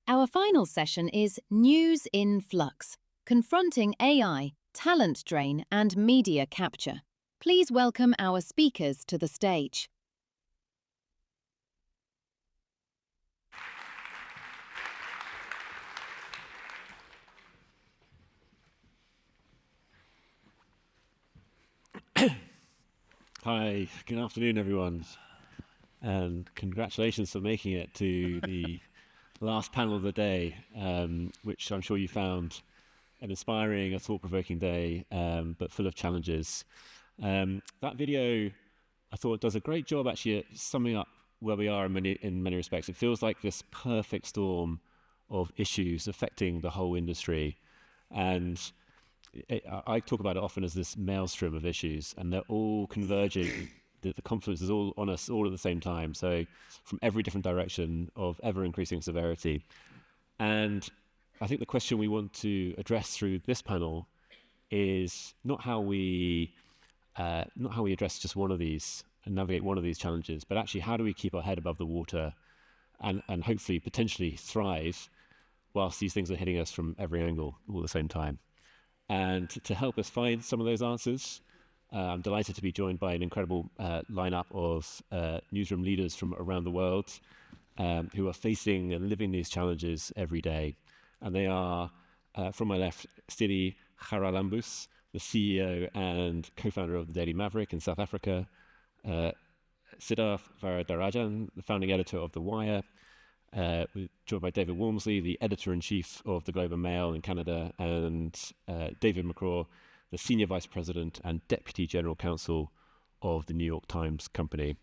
Our final session is News in Flux, Confronting AI, Talent Drain and Media Capture. Please welcome our speakers to the stage. Hi, good afternoon, everyone, and congratulations for making it to the last panel of the day, which I'm sure you found an inspiring, a thought-provoking day, but full of challenges. That video, I thought, does a great job actually at summing up where we are in many respects. It feels like this perfect storm of issues affecting the whole industry, and I talk about it often as this maelstrom of issues, and they're all converging. The confluence is all on us all at the same time. So from every different direction of ever-increasing severity. And I think the question we want to address through this panel is not how we address just one of these and navigate one of these challenges, but actually how do we keep our head above the water and hopefully potentially thrive whilst these things are hitting us from every angle all at the same time. And to help us find some of those answers, I'm delighted to be joined by an incredible lineup of newsroom leaders from around the world who are facing and living these challenges every day. And they are, from my left, Styli, Charalambous, the CEO and co-founder of the daily Maverick in South Africa, Siddharth, Varadarajan, the founding editor of The Wire, we're joined by David Walmsley, the editor-in-chief of the Globe and Mail in Canada, and David McCraw, the senior vice president and deputy general counsel of the New York Times company.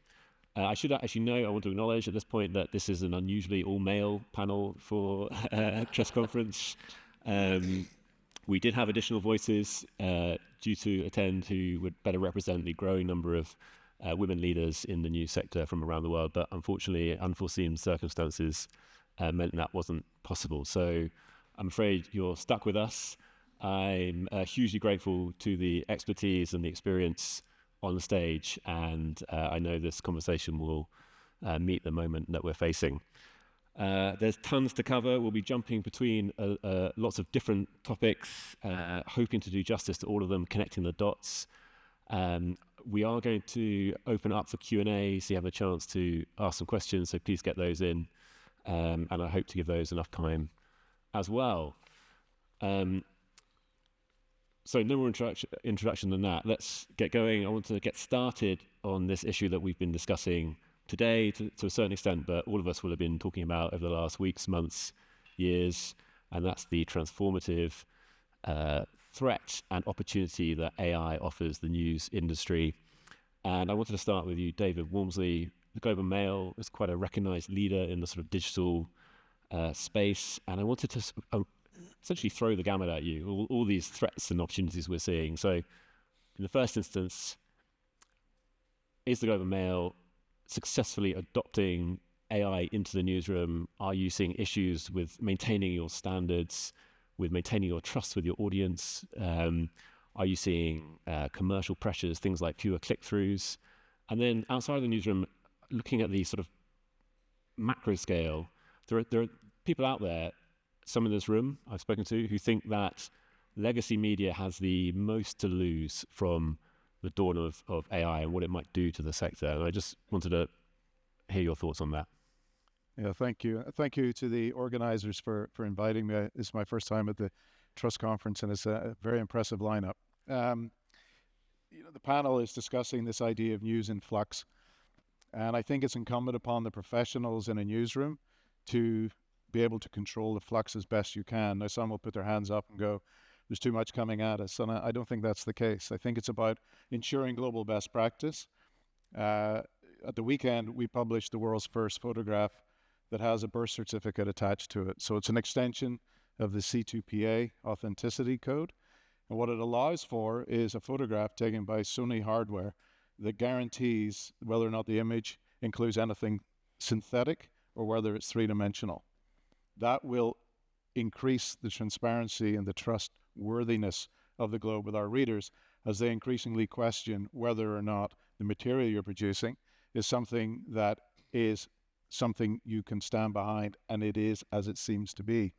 I should actually I want to acknowledge at this point that this is an unusually all-male panel for a press conference. We did have additional voices due to attend who would better represent the growing number of women leaders in the news sector from around the world, but unfortunately, unforeseen circumstances meant that wasn't possible. So I'm afraid you're stuck with us. I'm hugely grateful to the expertise and the experience on the stage, and I know this conversation will meet the moment that we're facing. There's tons to cover. We'll be jumping between lots of different topics, hoping to do justice to all of them, connecting the dots. We are going to open up for Q&A, so you have a chance to ask some questions, so please get those in, and I hope to give those enough time as well. So no more introduction than that. Let's get going. I want to get started on this issue that we've been discussing today to a certain extent, but all of us will have been talking about over the last weeks, months, years, and that's the transformative threat and opportunity that AI offers the news industry. And I wanted to start with you, David Walmsley. The Globe and Mail is quite a recognized leader in the sort of digital space, and I wanted to essentially throw the gamut at you, all these threats and opportunities we're seeing. So in the first instance, is the Globe and Mail successfully adopting AI into the newsroom? Are you seeing issues with maintaining your standards, with maintaining your trust with your audience? Are you seeing commercial pressures, things like fewer click-throughs? And then outside of the newsroom, looking at the sort of macro scale, there are people out there, some in this room I've spoken to, who think that legacy media has the most to lose from the dawn of AI and what it might do to the sector. And I just wanted to hear your thoughts on that. Yeah, thank you. Thank you to the organizers for inviting me. It's my first time at the Trust Conference, and it's a very impressive lineup. The panel is discussing this idea of news in flux, and I think it's incumbent upon the professionals in a newsroom to be able to control the flux as best you can. Now, some will put their hands up and go, there's too much coming at us, and I don't think that's the case. I think it's about ensuring global best practice. At the weekend, we published the world's first photograph that has a birth certificate attached to it. So it's an extension of the C2PA authenticity code. And what it allows for is a photograph taken by Sony hardware that guarantees whether or not the image includes anything synthetic or whether it's three-dimensional. That will increase the transparency and the trustworthiness of the Globe with our readers as they increasingly question whether or not the material you're producing is something that is something you can stand behind, and it is as it seems to be.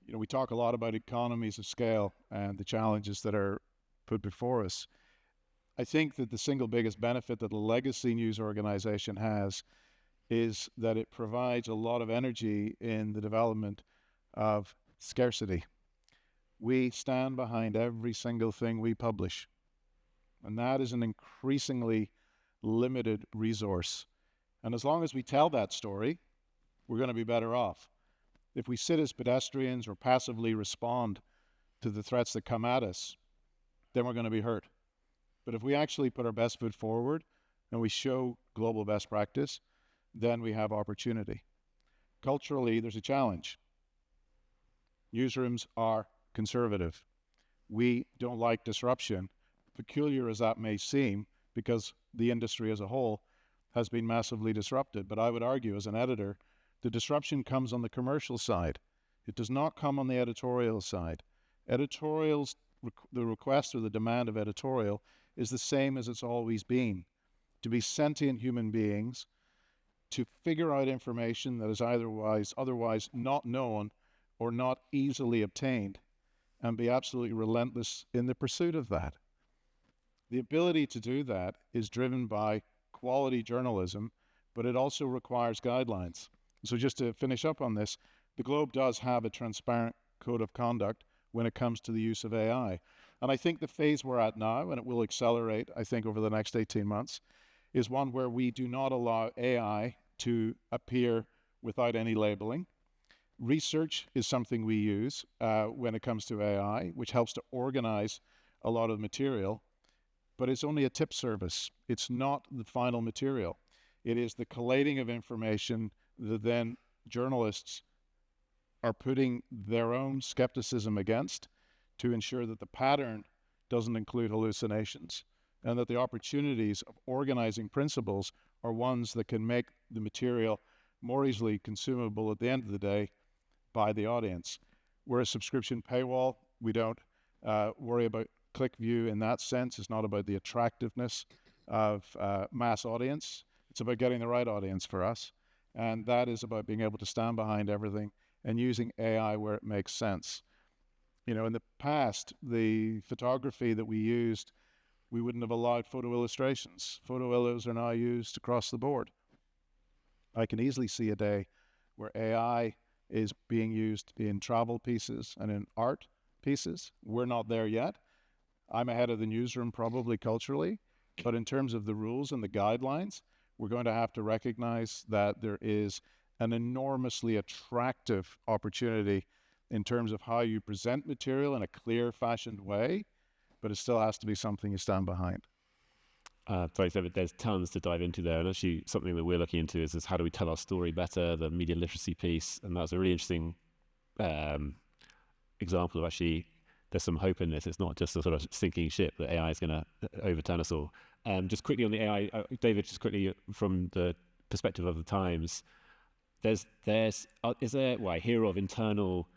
You know, we talk a lot about economies of scale and the challenges that are put before us. I think that the single biggest benefit that a legacy news organization has is that it provides a lot of energy in the development of scarcity. We stand behind every single thing we publish, and that is an increasingly limited resource. And as long as we tell that story, we're going to be better off. If we sit as pedestrians or passively respond to the threats that come at us, then we're going to be hurt. But if we actually put our best foot forward and we show global best practice, then we have opportunity. Culturally, there's a challenge. Newsrooms are conservative. We don't like disruption, peculiar as that may seem, because the industry as a whole has been massively disrupted. But I would argue, as an editor, the disruption comes on the commercial side. It does not come on the editorial side. Editorials, the request or the demand of editorial is the same as it's always been: to be sentient human beings, to figure out information that is otherwise not known or not easily obtained, and be absolutely relentless in the pursuit of that. The ability to do that is driven by quality journalism, but it also requires guidelines. So just to finish up on this, the Globe does have a transparent code of conduct when it comes to the use of AI. And I think the phase we're at now, and it will accelerate, I think, over the next 18 months, is one where we do not allow AI to appear without any labeling. Research is something we use when it comes to AI, which helps to organize a lot of material, but it's only a tip service. It's not the final material. It is the collating of information that then journalists are putting their own skepticism against to ensure that the pattern doesn't include hallucinations, and that the opportunities of organizing principles are ones that can make the material more easily consumable at the end of the day by the audience. We're a subscription paywall. We don't worry about click view in that sense. It's not about the attractiveness of mass audience. It's about getting the right audience for us. And that is about being able to stand behind everything and using AI where it makes sense. You know, in the past, the photography that we used, we wouldn't have allowed photo illustrations. Photo illos are now used across the board. I can easily see a day where AI is being used in travel pieces and in art pieces. We're not there yet. I'm ahead of the newsroom probably culturally, but in terms of the rules and the guidelines, we're going to have to recognize that there is an enormously attractive opportunity in terms of how you present material in a clear, fashioned way, but it still has to be something you stand behind. Sorry, so there's tons to dive into there, and actually something that we're looking into is how do we tell our story better, the media literacy piece, and that's a really interesting example of actually there's some hope in this. It's not just a sort of sinking ship that AI is going to overturn us all. Just quickly on the AI, David, just quickly from the perspective of the Times, is there, I hear of internal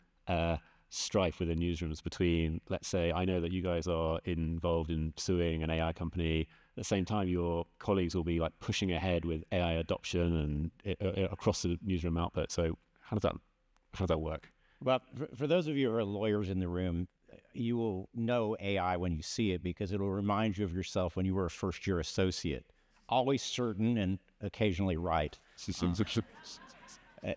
strife within newsrooms between, let's say, I know that you guys are involved in suing an AI company. At the same time, your colleagues will be like pushing ahead with AI adoption and across the newsroom output. So how does that work? Well, for those of you who are lawyers in the room, you will know AI when you see it because it'll remind you of yourself when you were a first-year associate. Always certain and occasionally right.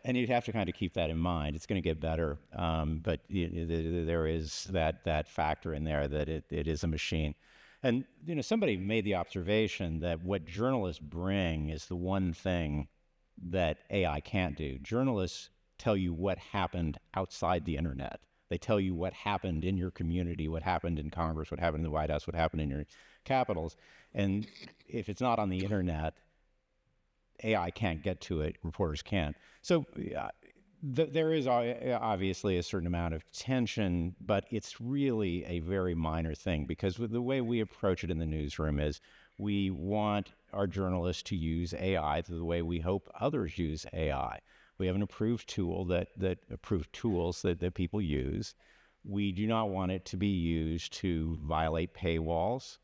And you'd have to kind of keep that in mind. It's going to get better, but there is that factor in there that it is a machine. And somebody made the observation that what journalists bring is the one thing that AI can't do. Journalists tell you what happened outside the internet. They tell you what happened in your community, what happened in Congress, what happened in the White House, what happened in your capitals. And if it's not on the internet, AI can't get to it, reporters can't. So there is obviously a certain amount of tension, but it's really a very minor thing because the way we approach it in the newsroom is we want our journalists to use AI the way we hope others use AI. We have an approved tool approved tools that people use. We do not want it to be used to violate paywalls,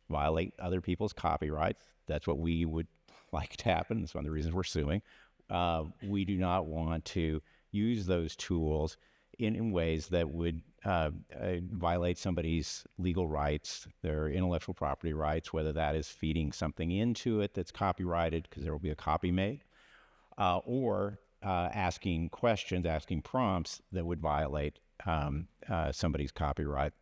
violate other people's copyrights. That's what we would like to happen. That's one of the reasons we're suing. we do not want to use those tools in ways that would violate somebody's legal rights, their intellectual property rights, whether that is feeding something into it that's copyrighted because there will be a copy made, or asking questions, asking prompts that would violate somebody's copyright.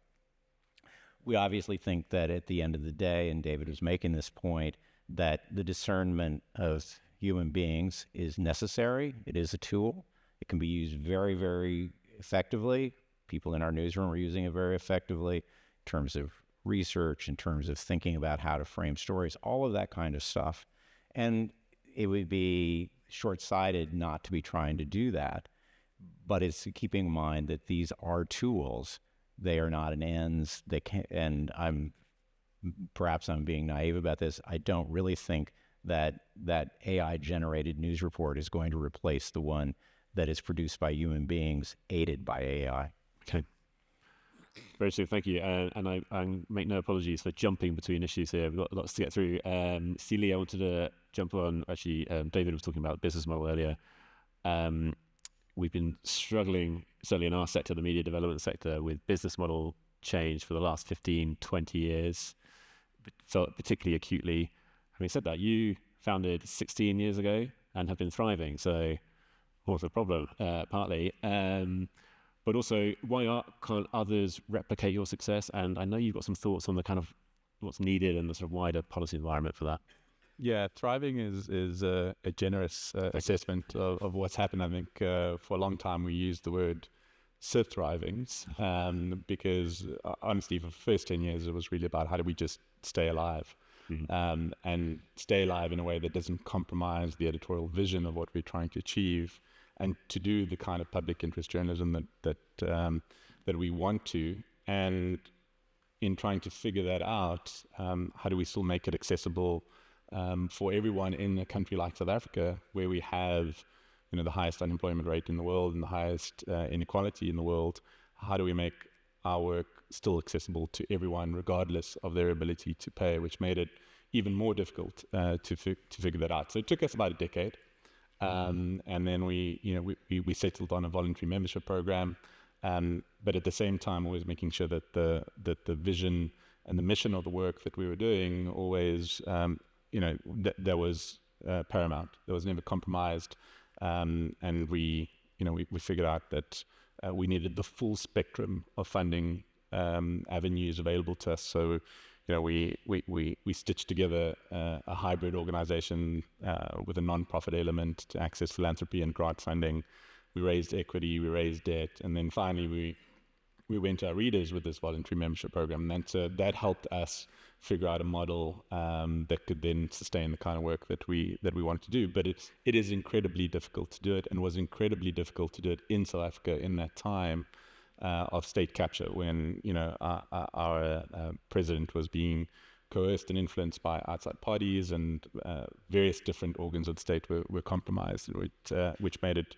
We obviously think that at the end of the day, and David was making this point, that the discernment of human beings is necessary. It is a tool. It can be used very, very effectively. People in our newsroom are using it very effectively in terms of research, in terms of thinking about how to frame stories, all of that kind of stuff. And it would be short-sighted not to be trying to do that, but it's keeping in mind that these are tools. They are not an ends. They can, and perhaps I'm being naive about this. I don't really think that AI-generated news report is going to replace the one that is produced by human beings, aided by AI. Okay. Very true, thank you. And I make no apologies for jumping between issues here. We've got lots to get through. Styli, I wanted to jump on. Actually, David was talking about business model earlier. We've been struggling, certainly in our sector, the media development sector, with business model change for the last 15, 20 years, felt particularly acutely. Having said that, you founded 16 years ago and have been thriving. So what's the problem, partly? But also, why can't others replicate your success? And I know you've got some thoughts on the kind of what's needed and the sort of wider policy environment for that. Yeah, thriving is a generous assessment of what's happened. I think for a long time we used the word survivings because honestly, for the first 10 years, it was really about how do we just stay alive and stay alive in a way that doesn't compromise the editorial vision of what we're trying to achieve, and to do the kind of public interest journalism that we want to. And in trying to figure that out, how do we still make it accessible for everyone in a country like South Africa, where we have, the highest unemployment rate in the world and the highest inequality in the world? How do we make our work still accessible to everyone, regardless of their ability to pay, which made it even more difficult to figure that out. So it took us about a decade. And then we settled on a voluntary membership program. But at the same time, always making sure that the vision and the mission of the work that we were doing always, that was paramount. That was never compromised. And we figured out that we needed the full spectrum of funding avenues available to us. So, we stitched together a hybrid organization with a non-profit element to access philanthropy and grant funding. We raised equity, we raised debt, and then finally we went to our readers with this voluntary membership program. And so that helped us figure out a model that could then sustain the kind of work that we wanted to do. But it is incredibly difficult to do it, and was incredibly difficult to do it in South Africa in that time of state capture, when our president was being coerced and influenced by outside parties, and various different organs of the state were compromised, which made it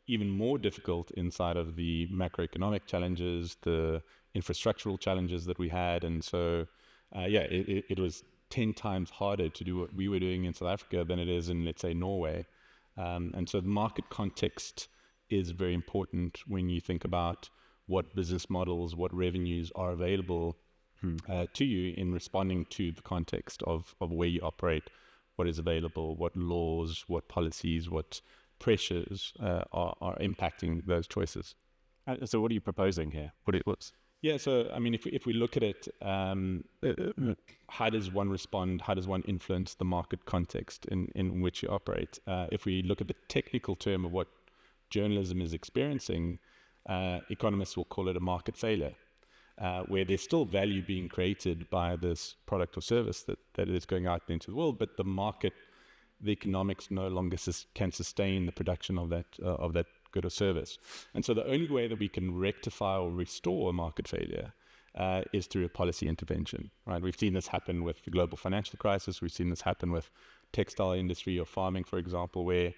even more difficult inside of the macroeconomic challenges, the infrastructural challenges that we had. And so, it was 10 times harder to do what we were doing in South Africa than it is in, let's say, Norway. And so the market context is very important when you think about what business models, what revenues are available to you in responding to the context of where you operate, what is available, what laws, what policies, what pressures are impacting those choices. So what are you proposing here? Yeah, so I mean, if we look at it, how does one respond? How does one influence the market context in which you operate? If we look at the technical term of what journalism is experiencing, economists will call it a market failure, where there's still value being created by this product or service that is going out into the world, but the market, the economics no longer can sustain the production of that good or service. And so the only way that we can rectify or restore a market failure is through a policy intervention, right? We've seen this happen with the global financial crisis. We've seen this happen with textile industry or farming, for example, where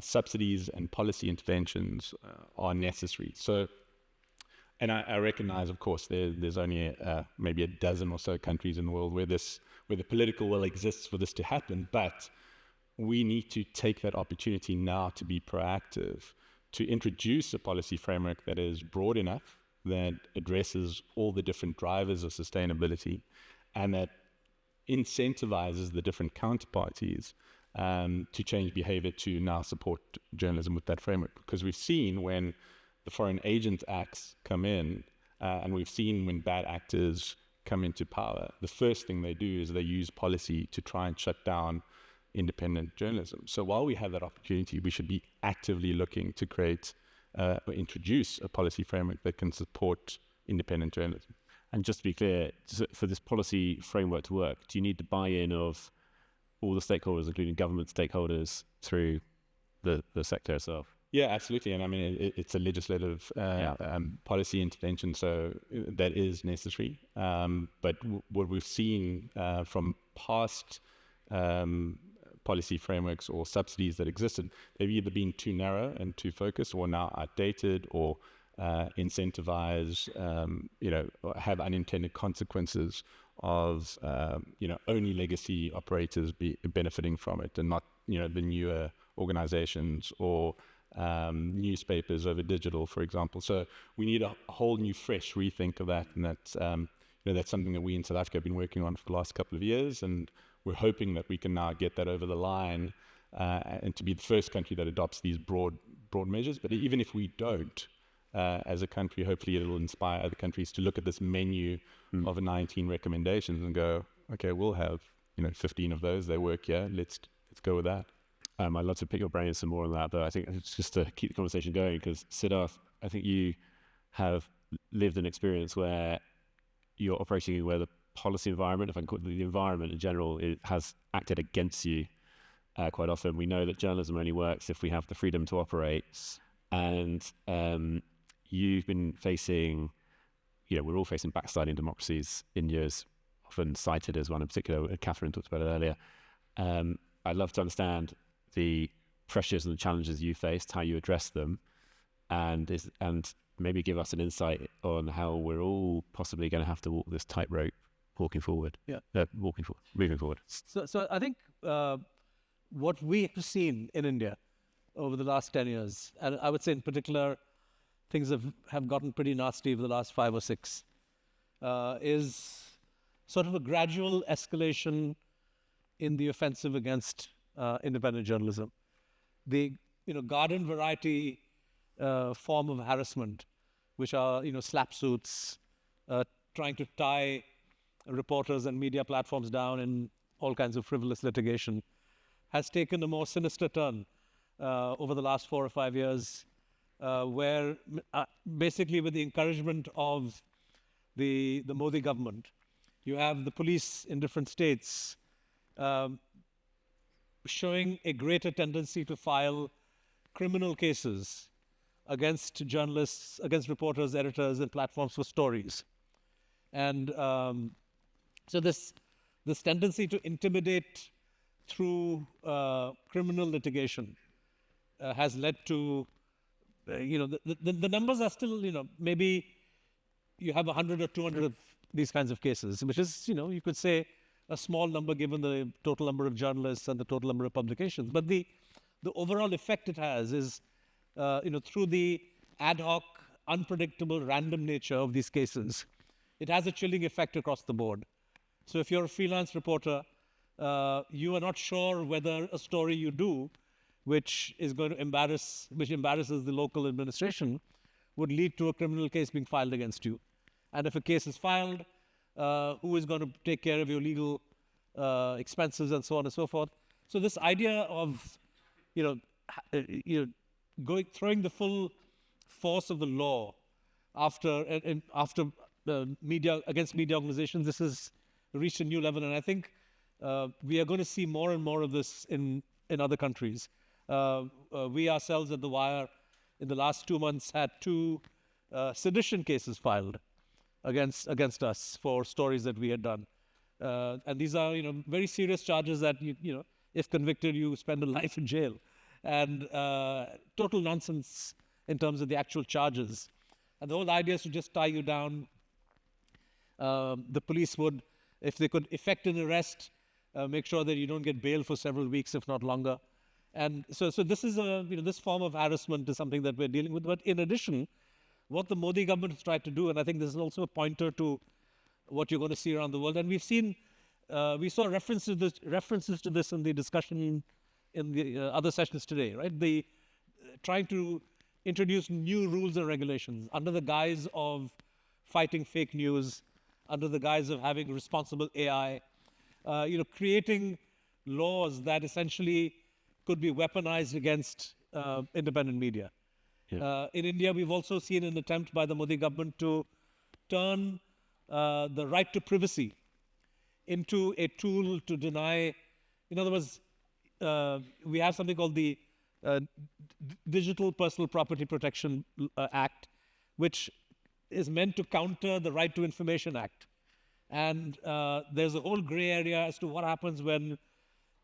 subsidies and policy interventions are necessary. So, and I recognize, of course, there's only maybe a dozen or so countries in the world where the political will exists for this to happen, but we need to take that opportunity now to be proactive, to introduce a policy framework that is broad enough, that addresses all the different drivers of sustainability, and that incentivizes the different counterparties to change behavior to now support journalism with that framework. Because we've seen when the Foreign Agent Acts come in, and we've seen when bad actors come into power, the first thing they do is they use policy to try and shut down independent journalism. So while we have that opportunity, we should be actively looking to create or introduce a policy framework that can support independent journalism. And just to be clear, for this policy framework to work, do you need the buy-in of all the stakeholders, including government stakeholders, through the sector itself? Yeah, absolutely. And I mean, it's a legislative policy intervention, so that is necessary. But what we've seen from past policy frameworks or subsidies that existed, they've either been too narrow and too focused, or now outdated, or incentivize, or have unintended consequences of, only legacy operators benefiting from it, and not, the newer organizations or newspapers over digital, for example. So we need a whole new, fresh rethink of that, and that's something that we in South Africa have been working on for the last couple of years, and we're hoping that we can now get that over the line and to be the first country that adopts these broad measures. But even if we don't, as a country, hopefully it'll inspire other countries to look at this menu of 19 recommendations and go, okay, we'll have 15 of those. They work here. Let's go with that. I'd love to pick your brain some more on that, but I think it's just to keep the conversation going, because Siddharth, I think you have lived an experience where you're operating where the policy environment, if I can call it the environment in general, it has acted against you quite often. We know that journalism only works if we have the freedom to operate, and you've been facing, we're all facing backsliding democracies. India's often cited as one in particular. Catherine talked about it earlier. I'd love to understand the pressures and the challenges you faced, how you address them, and maybe give us an insight on how we're all possibly going to have to walk this tightrope moving forward. So I think what we have seen in India over the last 10 years, and I would say in particular, things have gotten pretty nasty over the last 5 or 6, is sort of a gradual escalation in the offensive against independent journalism. The garden variety form of harassment, which are slap suits, trying to tie reporters and media platforms down in all kinds of frivolous litigation, has taken a more sinister turn over the last 4 or 5 years, where basically with the encouragement of the Modi government, you have the police in different states showing a greater tendency to file criminal cases against journalists, against reporters, editors, and platforms for stories. And so this tendency to intimidate through criminal litigation has led to, the numbers are still, maybe you have 100 or 200 of these kinds of cases, which is, you could say a small number given the total number of journalists and the total number of publications. But the overall effect it has is, through the ad hoc, unpredictable, random nature of these cases, it has a chilling effect across the board. So if you're a freelance reporter, you are not sure whether a story you do, which embarrasses the local administration, would lead to a criminal case being filed against you. And if a case is filed, who is going to take care of your legal expenses and so on and so forth. So this idea of, throwing the full force of the law after media against media organizations, this has reached a new level, and I think we are going to see more and more of this in other countries. We ourselves at The Wire, in the last 2 months, had 2 sedition cases filed against us for stories that we had done, and these are very serious charges that if convicted, you spend a life in jail, and total nonsense in terms of the actual charges. And the whole idea is to just tie you down. The police would, if they could effect an arrest, make sure that you don't get bailed for several weeks, if not longer. And so this is this form of harassment is something that we're dealing with. But in addition, what the Modi government has tried to do, and I think this is also a pointer to what you're going to see around the world. And we saw references to this in the discussion in the other sessions today, right? Trying to introduce new rules and regulations under the guise of fighting fake news, under the guise of having responsible AI, creating laws that essentially could be weaponized against independent media. Yeah. In India, we've also seen an attempt by the Modi government to turn the right to privacy into a tool to deny. In other words, we have something called the Digital Personal Property Protection Act, which is meant to counter the Right to Information Act. And there's a whole gray area as to what happens when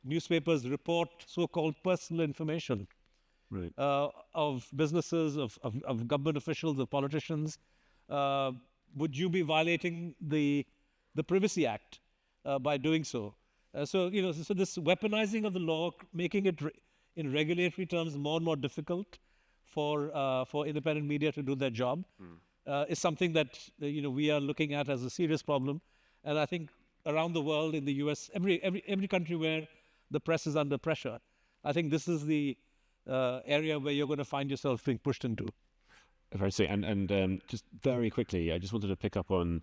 newspapers report so-called personal information Right. of businesses, of government officials, of politicians. Would you be violating the Privacy Act by doing so? So this weaponizing of the law, making it in regulatory terms more and more difficult for independent media to do their job, is something that we are looking at as a serious problem. And I think around the world, in the US, every country where the press is under pressure, I think this is the area where you're going to find yourself being pushed into. Very so. And just very quickly, I just wanted to pick up on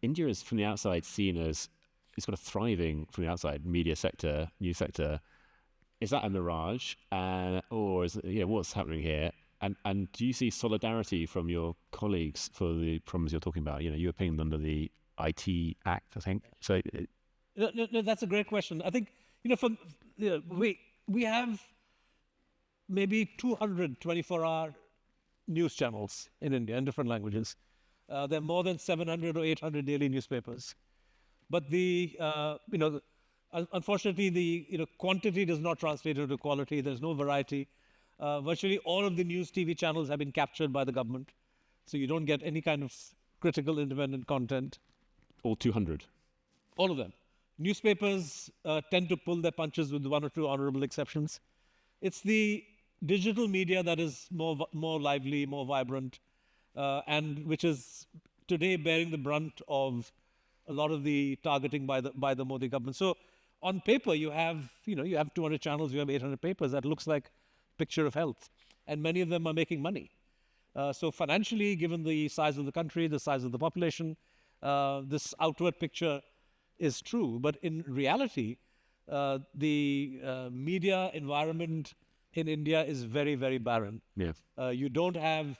India is from the outside seen as it's got a thriving from the outside media sector, news sector. Is that a mirage, or is it, what's happening here? And do you see solidarity from your colleagues for the problems you're talking about? You were pinged under the IT Act, I think. So No, that's a great question. I think we have maybe 200 24-hour news channels in India in different languages. There are more than 700 or 800 daily newspapers. But unfortunately, the quantity does not translate into quality. There's no variety. Virtually all of the news TV channels have been captured by the government, so you don't get any kind of critical, independent content. all 200. All of them. Newspapers tend to pull their punches with one or two honorable exceptions. It's the digital media that is more lively, more vibrant, and which is today bearing the brunt of a lot of the targeting by the Modi government. So on paper, you have 200 channels, you have 800 papers. That looks like a picture of health, and many of them are making money. So financially, given the size of the country, the size of the population, this outward picture is true. But in reality, the media environment in India is very, very barren. Yeah. You don't have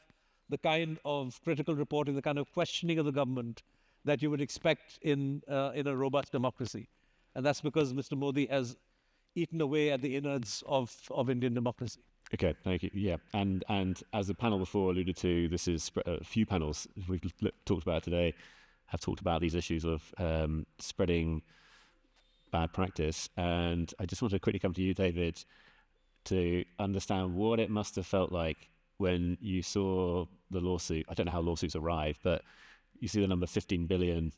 the kind of critical reporting, the kind of questioning of the government that you would expect in a robust democracy. And that's because Mr. Modi has eaten away at the innards of Indian democracy. Okay, thank you. Yeah, and as the panel before alluded to, this is a few panels we've talked about today have talked about these issues of spreading bad practice. And I just want to quickly come to you, David, to understand what it must have felt like when you saw the lawsuit. I don't know how lawsuits arrive, but you see the number 15 billion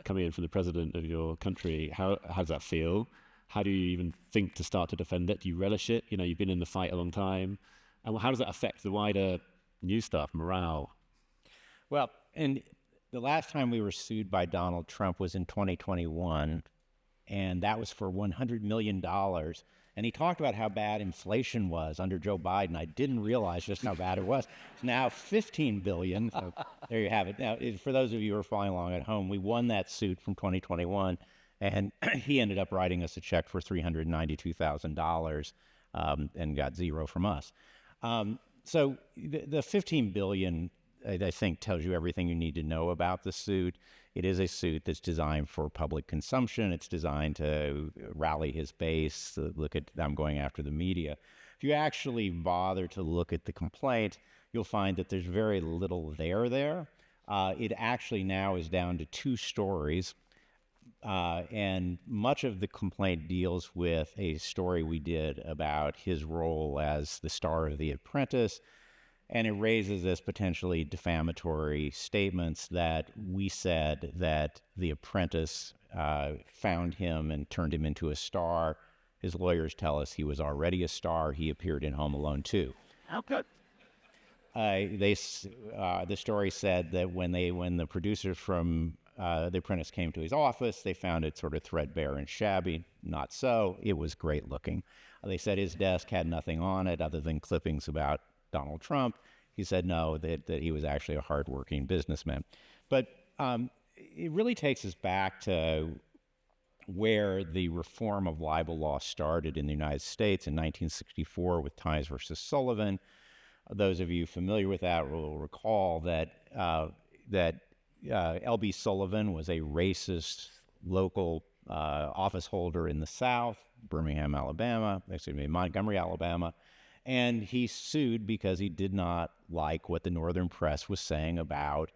coming in from the president of your country. How does that feel? How do you even think to start to defend it? Do you relish it? You've been in the fight a long time. And how does that affect the wider news staff, morale? Well, and the last time we were sued by Donald Trump was in 2021, and that was for $100 million. And he talked about how bad inflation was under Joe Biden. I didn't realize just how bad it was. It's now $15 billion. So there you have it. Now, for those of you who are following along at home, we won that suit from 2021, and he ended up writing us a check for $392,000 and got zero from us. So the $15 billion, I think, tells you everything you need to know about the suit. It is a suit that's designed for public consumption. It's designed to rally his base, look at them going after the media. If you actually bother to look at the complaint, you'll find that there's very little there. It actually now is down to 2 stories. And much of the complaint deals with a story we did about his role as the star of The Apprentice, and it raises as potentially defamatory statements that we said that The Apprentice found him and turned him into a star. His lawyers tell us he was already a star. He appeared in Home Alone 2. How good? The story said that when the producers from The Apprentice came to his office, they found it sort of threadbare and shabby. Not so. It was great looking. They said his desk had nothing on it other than clippings about Donald Trump. He said no, that he was actually a hardworking businessman. But it really takes us back to where the reform of libel law started in the United States in 1964 with Times versus Sullivan. Those of you familiar with that will recall that L.B. Sullivan was a racist local office holder in the South, Montgomery, Alabama, and he sued because he did not like what the Northern press was saying about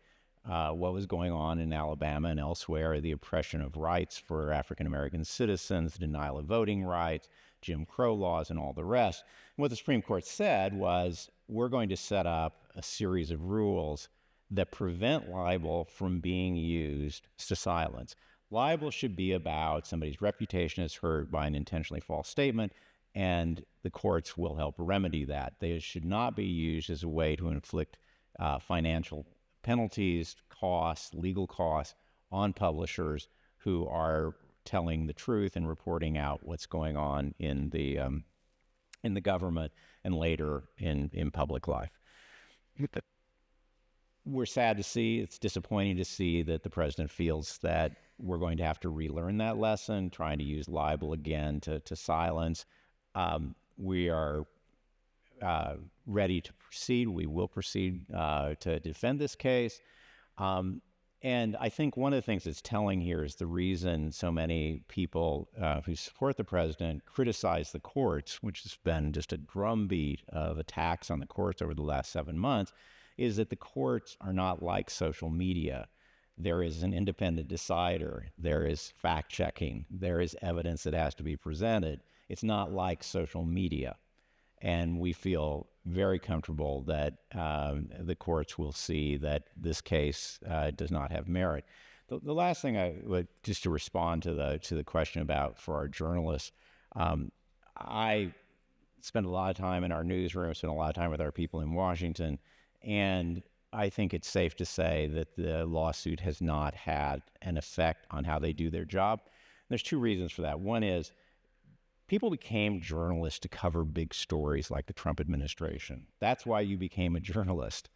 what was going on in Alabama and elsewhere, the oppression of rights for African-American citizens, denial of voting rights, Jim Crow laws, and all the rest. And what the Supreme Court said was, we're going to set up a series of rules that prevent libel from being used to silence. Libel should be about somebody's reputation is hurt by an intentionally false statement, and the courts will help remedy that. They should not be used as a way to inflict financial penalties, costs, legal costs on publishers who are telling the truth and reporting out what's going on in the government and later in public life. We're sad to see, it's disappointing to see that the president feels that we're going to have to relearn that lesson, trying to use libel again to silence. We are ready to proceed. We will proceed to defend this case. And I think one of the things that's telling here is the reason so many people who support the president criticize the courts, which has been just a drumbeat of attacks on the courts over the last 7 months, is that the courts are not like social media. There is an independent decider. There is fact-checking. There is evidence that has to be presented. It's not like social media. And we feel very comfortable that the courts will see that this case does not have merit. The last thing I would, just to respond to the question about for our journalists, I spend a lot of time in our newsroom, spend a lot of time with our people in Washington, and I think it's safe to say that the lawsuit has not had an effect on how they do their job. There's two reasons for that. One is people became journalists to cover big stories like the Trump administration. That's why you became a journalist.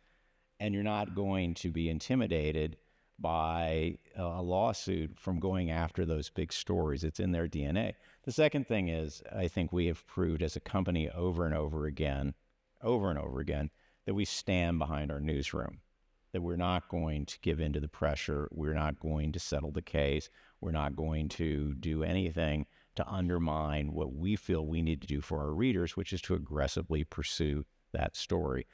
And you're not going to be intimidated by a lawsuit from going after those big stories. It's in their DNA. The second thing is, I think we have proved as a company over and over again, that we stand behind our newsroom, that we're not going to give in to the pressure. We're not going to settle the case. We're not going to do anything to undermine what we feel we need to do for our readers, which is to aggressively pursue that story.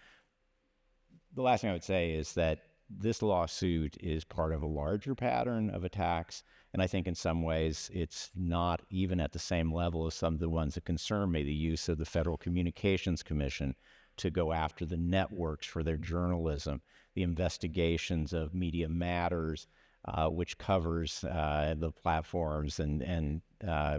The last thing I would say is that this lawsuit is part of a larger pattern of attacks, and I think in some ways it's not even at the same level as some of the ones that concern me, the use of the Federal Communications Commission to go after the networks for their journalism, the investigations of Media Matters, which covers the platforms and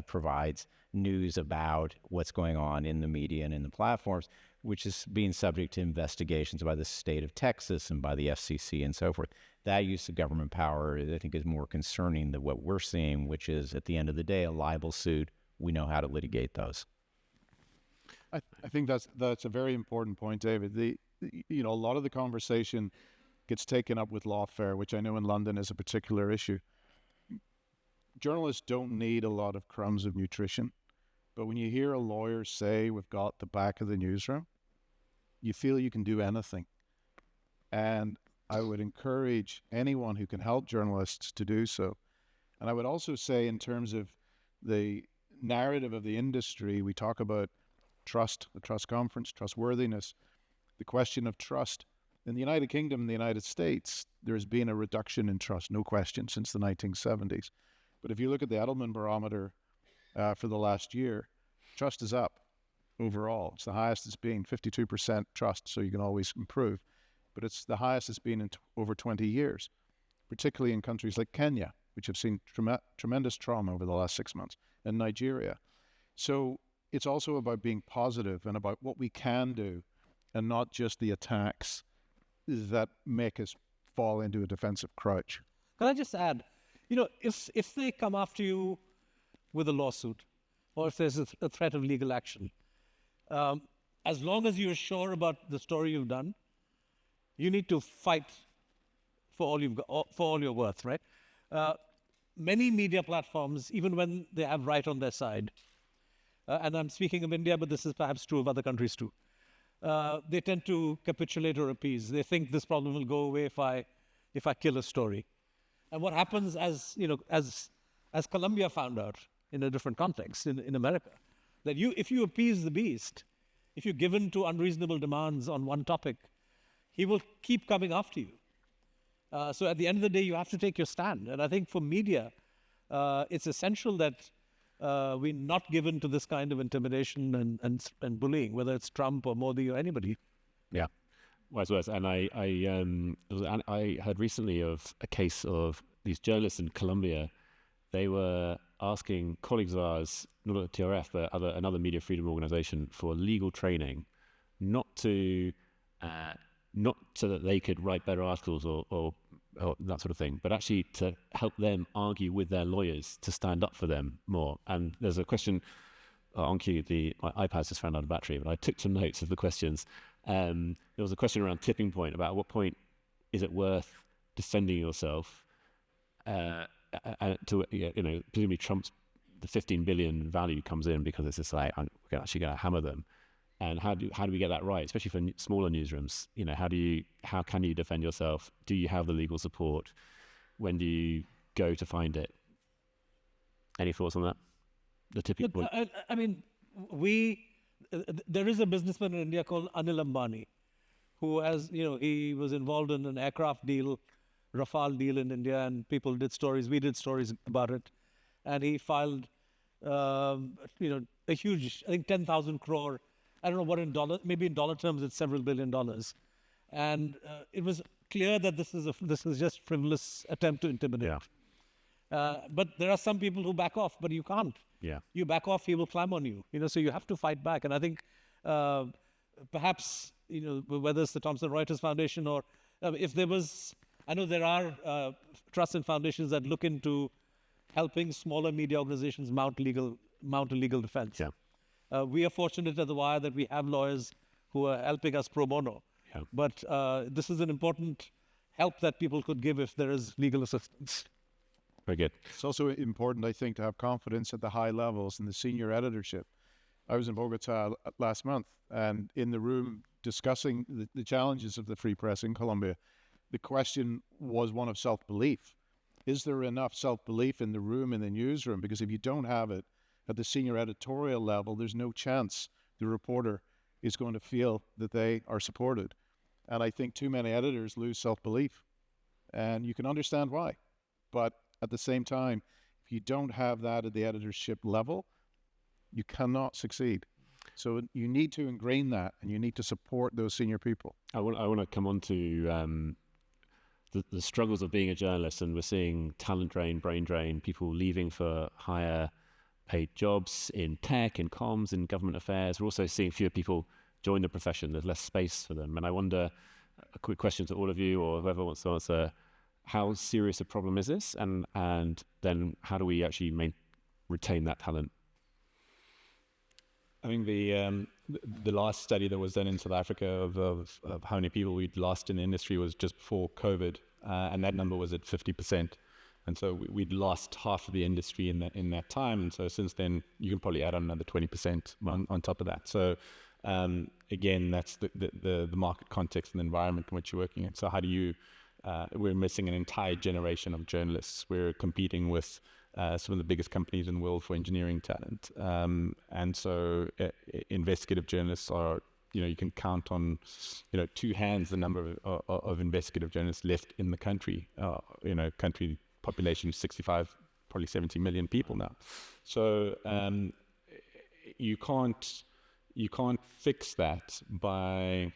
provides news about what's going on in the media and in the platforms, which is being subject to investigations by the state of Texas and by the FCC and so forth. That use of government power, I think, is more concerning than what we're seeing, which is, at the end of the day, a libel suit. We know how to litigate those. I think that's a very important point, David. A lot of the conversation gets taken up with lawfare, which I know in London is a particular issue. Journalists don't need a lot of crumbs of nutrition, but when you hear a lawyer say, we've got the back of the newsroom, you feel you can do anything. And I would encourage anyone who can help journalists to do so. And I would also say, in terms of the narrative of the industry, we talk about trust, the trust conference, trustworthiness, the question of trust. In the United Kingdom and the United States, there's been a reduction in trust, no question, since the 1970s. But if you look at the Edelman barometer for the last year, trust is up overall. It's the highest it's been, 52% trust, so you can always improve. But it's the highest it's been in over 20 years, particularly in countries like Kenya, which have seen tremendous trauma over the last 6 months, and Nigeria. So it's also about being positive and about what we can do, and not just the attacks that make us fall into a defensive crouch. Can I just add, if they come after you with a lawsuit, or if there's a threat of legal action, as long as you're sure about the story you've done, you need to fight for all you've got, for all you're worth, right? Many media platforms, even when they have right on their side, and I'm speaking of India, but this is perhaps true of other countries too, they tend to capitulate or appease. They think this problem will go away if I kill a story. And what happens, as Columbia found out in a different context in America, that if you appease the beast, if you're given to unreasonable demands on one topic, he will keep coming after you. So at the end of the day, you have to take your stand. And I think for media, it's essential that we're not given to this kind of intimidation and bullying, whether it's Trump or Modi or anybody. Yeah, wise words. And I heard recently of a case of these journalists in Colombia. They were asking colleagues of ours, not at TRF, but another media freedom organization, for legal training, not so that they could write better articles or that sort of thing, but actually to help them argue with their lawyers to stand up for them more. And there's a question on cue. My iPad's just ran out of battery, but I took some notes of the questions. There was a question around tipping point, about at what point is it worth defending yourself to, presumably Trump's, the 15 billion value comes in because it's just like, we're actually going to hammer them. And how do we get that right, especially for smaller newsrooms? How can you defend yourself? Do you have the legal support? When do you go to find it? Any thoughts on that? The tipping point. I mean, there is a businessman in India called Anil Ambani, who he was involved in an aircraft deal, Rafale deal in India, and people did stories. We did stories about it, and he filed, a huge, I think 10,000 crore. I don't know what in dollar, maybe in dollar terms, it's several $1 billion. And it was clear that this is just frivolous attempt to intimidate. Yeah. But there are some people who back off, but you can't. Yeah. You back off, he will climb on you. So you have to fight back. And I think perhaps, whether it's the Thomson Reuters Foundation or if there was, I know there are trusts and foundations that look into helping smaller media organizations mount a legal defense. Yeah. We are fortunate at The Wire that we have lawyers who are helping us pro bono. Yeah. But this is an important help that people could give if there is legal assistance. Very good. It's also important, I think, to have confidence at the high levels in the senior editorship. I was in Bogota last month, and in the room discussing the challenges of the free press in Colombia, the question was one of self-belief. Is there enough self-belief in the room, in the newsroom? Because if you don't have it at the senior editorial level, there's no chance the reporter is going to feel that they are supported. And I think too many editors lose self-belief, and you can understand why. But at the same time, if you don't have that at the editorship level, you cannot succeed. So you need to ingrain that, and you need to support those senior people. I want to come on to the struggles of being a journalist, and we're seeing talent drain, brain drain, people leaving for higher paid jobs in tech, in comms, in government affairs. We're also seeing fewer people join the profession. There's less space for them. And I wonder, a quick question to all of you or whoever wants to answer, how serious a problem is this? And then how do we actually retain that talent? I think the last study that was done in South Africa of how many people we'd lost in the industry was just before COVID, and that number was at 50%. And so we'd lost half of the industry in that time. And so since then, you can probably add on another 20% on top of that. So again, that's the market context and the environment in which you're working in. So how do you, we're missing an entire generation of journalists. We're competing with some of the biggest companies in the world for engineering talent. And so investigative journalists are, you can count on, two hands the number of investigative journalists left in the country, country population is 65, probably 70 million people now. So you can't fix that by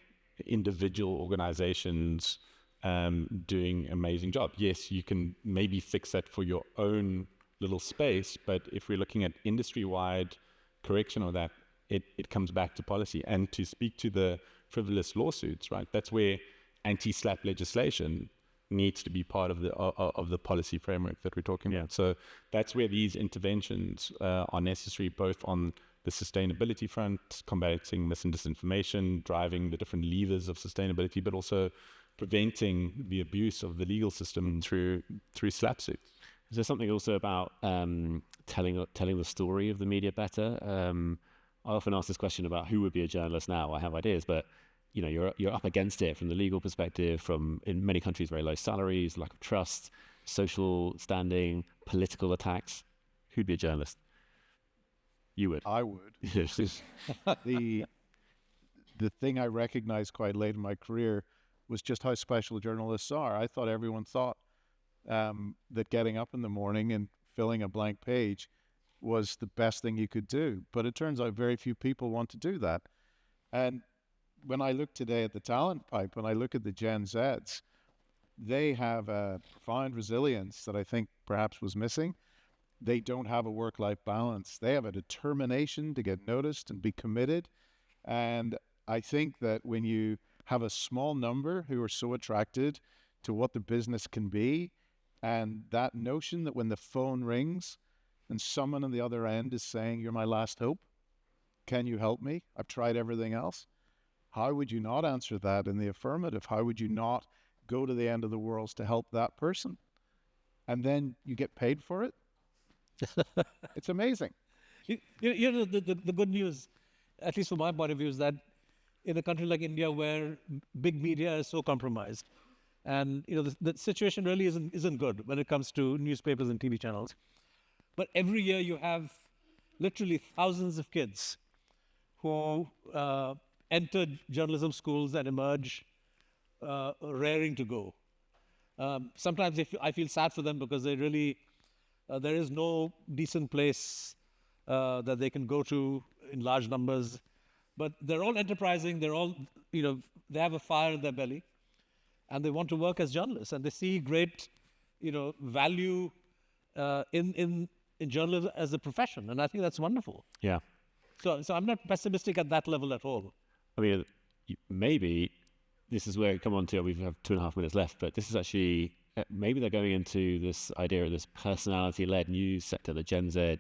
individual organizations doing an amazing job. Yes, you can maybe fix that for your own little space, but if we're looking at industry-wide correction of that, it comes back to policy. And to speak to the frivolous lawsuits, right? That's where anti-slap legislation needs to be part of the policy framework that we're talking about. So that's where these interventions are necessary, both on the sustainability front, combating mis and disinformation, driving the different levers of sustainability, but also preventing the abuse of the legal system through slap suits. Is there something also about telling the story of the media better? I often ask this question about who would be a journalist now. I have ideas, but you're up against it from the legal perspective, from in many countries very low salaries, lack of trust, social standing, political attacks. Who'd be a journalist? You would. I would. The thing I recognized quite late in my career was just how special journalists are. I thought everyone thought that getting up in the morning and filling a blank page was the best thing you could do. But it turns out very few people want to do that. And when I look today at the talent pipe, when I look at the Gen Zs, they have a profound resilience that I think perhaps was missing. They don't have a work-life balance. They have a determination to get noticed and be committed. And I think that when you have a small number who are so attracted to what the business can be, and that notion that when the phone rings and someone on the other end is saying, "You're my last hope, can you help me? I've tried everything else." How would you not answer that in the affirmative? How would you not go to the end of the world to help that person? And then you get paid for it? It's amazing. The good news, at least from my point of view, is that in a country like India, where big media is so compromised, and the situation really isn't good when it comes to newspapers and TV channels. But every year you have literally thousands of kids who enter journalism schools and emerge raring to go. Sometimes I feel sad for them because they really there is no decent place that they can go to in large numbers. But they're all enterprising. They're all, they have a fire in their belly, and they want to work as journalists, and they see great, value in journalism as a profession, and I think that's wonderful. Yeah. So I'm not pessimistic at that level at all. I mean, maybe this is where we come on to, we have 2.5 minutes left, but this is actually, maybe they're going into this idea of this personality-led news sector, the Gen Z,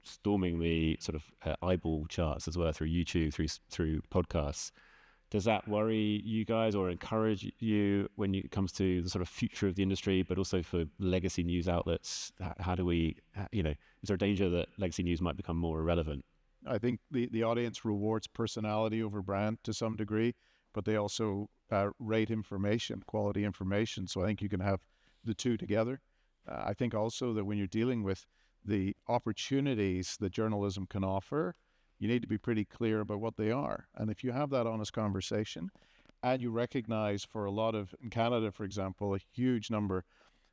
storming the sort of eyeball charts as well through YouTube, through podcasts. Does that worry you guys or encourage you when it comes to the sort of future of the industry, but also for legacy news outlets? How do we, is there a danger that legacy news might become more irrelevant? I think the audience rewards personality over brand to some degree, but they also rate information, quality information. So I think you can have the two together. I think also that when you're dealing with the opportunities that journalism can offer, you need to be pretty clear about what they are. And if you have that honest conversation and you recognize for a lot of, in Canada, for example, a huge number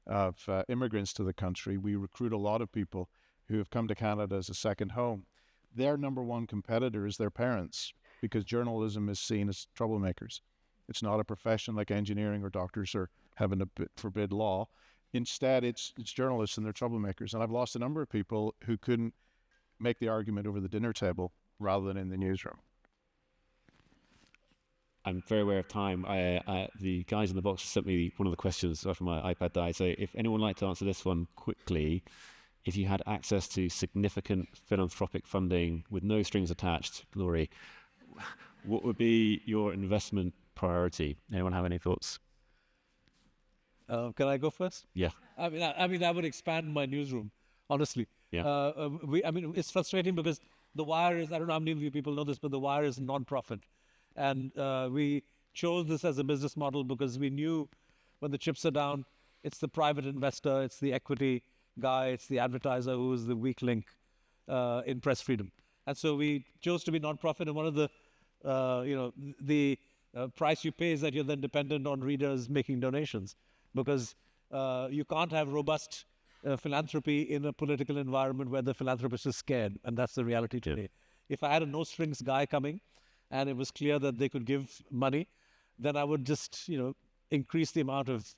of immigrants to the country, we recruit a lot of people who have come to Canada as a second home. Their number one competitor is their parents, because journalism is seen as troublemakers. It's not a profession like engineering or doctors or heaven forbid law. Instead, it's journalists and they're troublemakers. And I've lost a number of people who couldn't make the argument over the dinner table rather than in the newsroom. I'm very aware of time. The guys in the box sent me one of the questions after my iPad died. So if anyone would like to answer this one quickly, if you had access to significant philanthropic funding with no strings attached, Laurie, what would be your investment priority? Anyone have any thoughts? Can I go first? Yeah. I mean, I would expand my newsroom, honestly. Yeah. It's frustrating because The Wire is, I don't know how many of you people know this, but The Wire is non-profit. And we chose this as a business model because we knew when the chips are down, it's the private investor, it's the equity guy, it's the advertiser who is the weak link in press freedom. And so we chose to be non-profit, and one of the, the price you pay is that you're then dependent on readers making donations, because you can't have robust philanthropy in a political environment where the philanthropist is scared, and that's the reality today. Yeah. If I had a no-strings guy coming, and it was clear that they could give money, then I would just, increase the amount of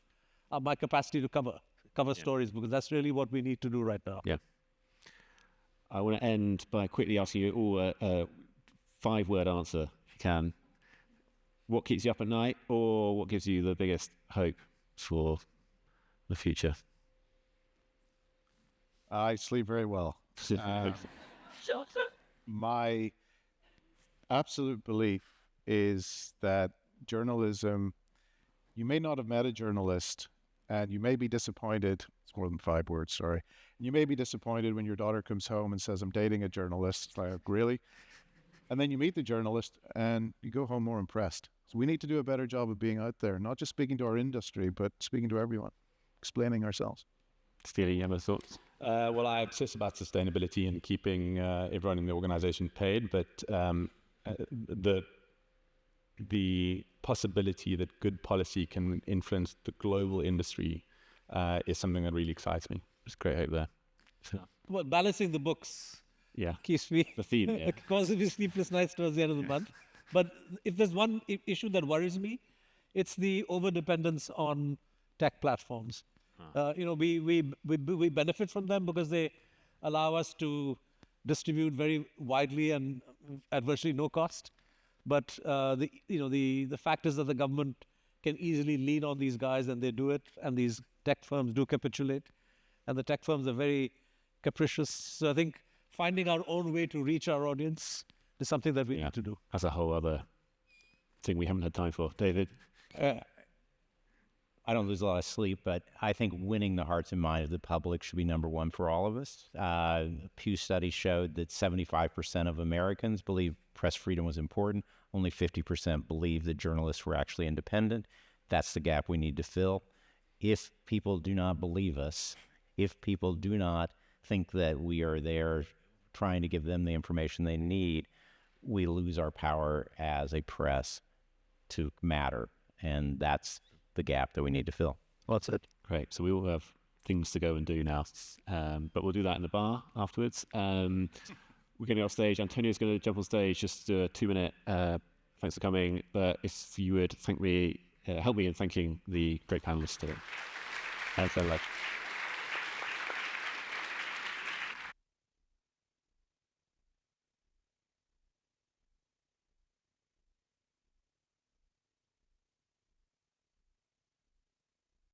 my capacity to cover stories, because that's really what we need to do right now. Yeah. I want to end by quickly asking you all a 5-word answer, if you can. What keeps you up at night, or what gives you the biggest hope for the future? I sleep very well. My absolute belief is that journalism, you may not have met a journalist, and you may be disappointed. It's more than 5 words, sorry. And you may be disappointed when your daughter comes home and says, I'm dating a journalist. It's like, really? And then you meet the journalist and you go home more impressed. So we need to do a better job of being out there, not just speaking to our industry, but speaking to everyone, explaining ourselves. Styli, you have any thoughts? Well, I obsess about sustainability and keeping everyone in the organization paid, but the possibility that good policy can influence the global industry is something that really excites me. There's great hope there. Well, balancing the books Yeah. keeps me The theme, yeah. causes me sleepless nights towards the end of the month. But if there's one issue that worries me, it's the over-dependence on tech platforms. We benefit from them because they allow us to distribute very widely and at virtually no cost. But the fact is that the government can easily lean on these guys, and they do it, and these tech firms do capitulate, and the tech firms are very capricious. So I think finding our own way to reach our audience is something that we need to do. That's a whole other thing we haven't had time for. David? I don't lose a lot of sleep, but I think winning the hearts and minds of the public should be number one for all of us. Pew study showed that 75% of Americans believe press freedom was important. Only 50% believe that journalists were actually independent. That's the gap we need to fill. If people do not believe us, if people do not think that we are there trying to give them the information they need, we lose our power as a press to matter. And that's the gap that we need to fill. Well, that's it. Great. So we all have things to go and do now, but we'll do that in the bar afterwards. We're going to go off stage. Antonio's going to jump on stage, just do a 2-minute thanks for coming. But if you would help me in thanking the great panelists today. Thanks so much.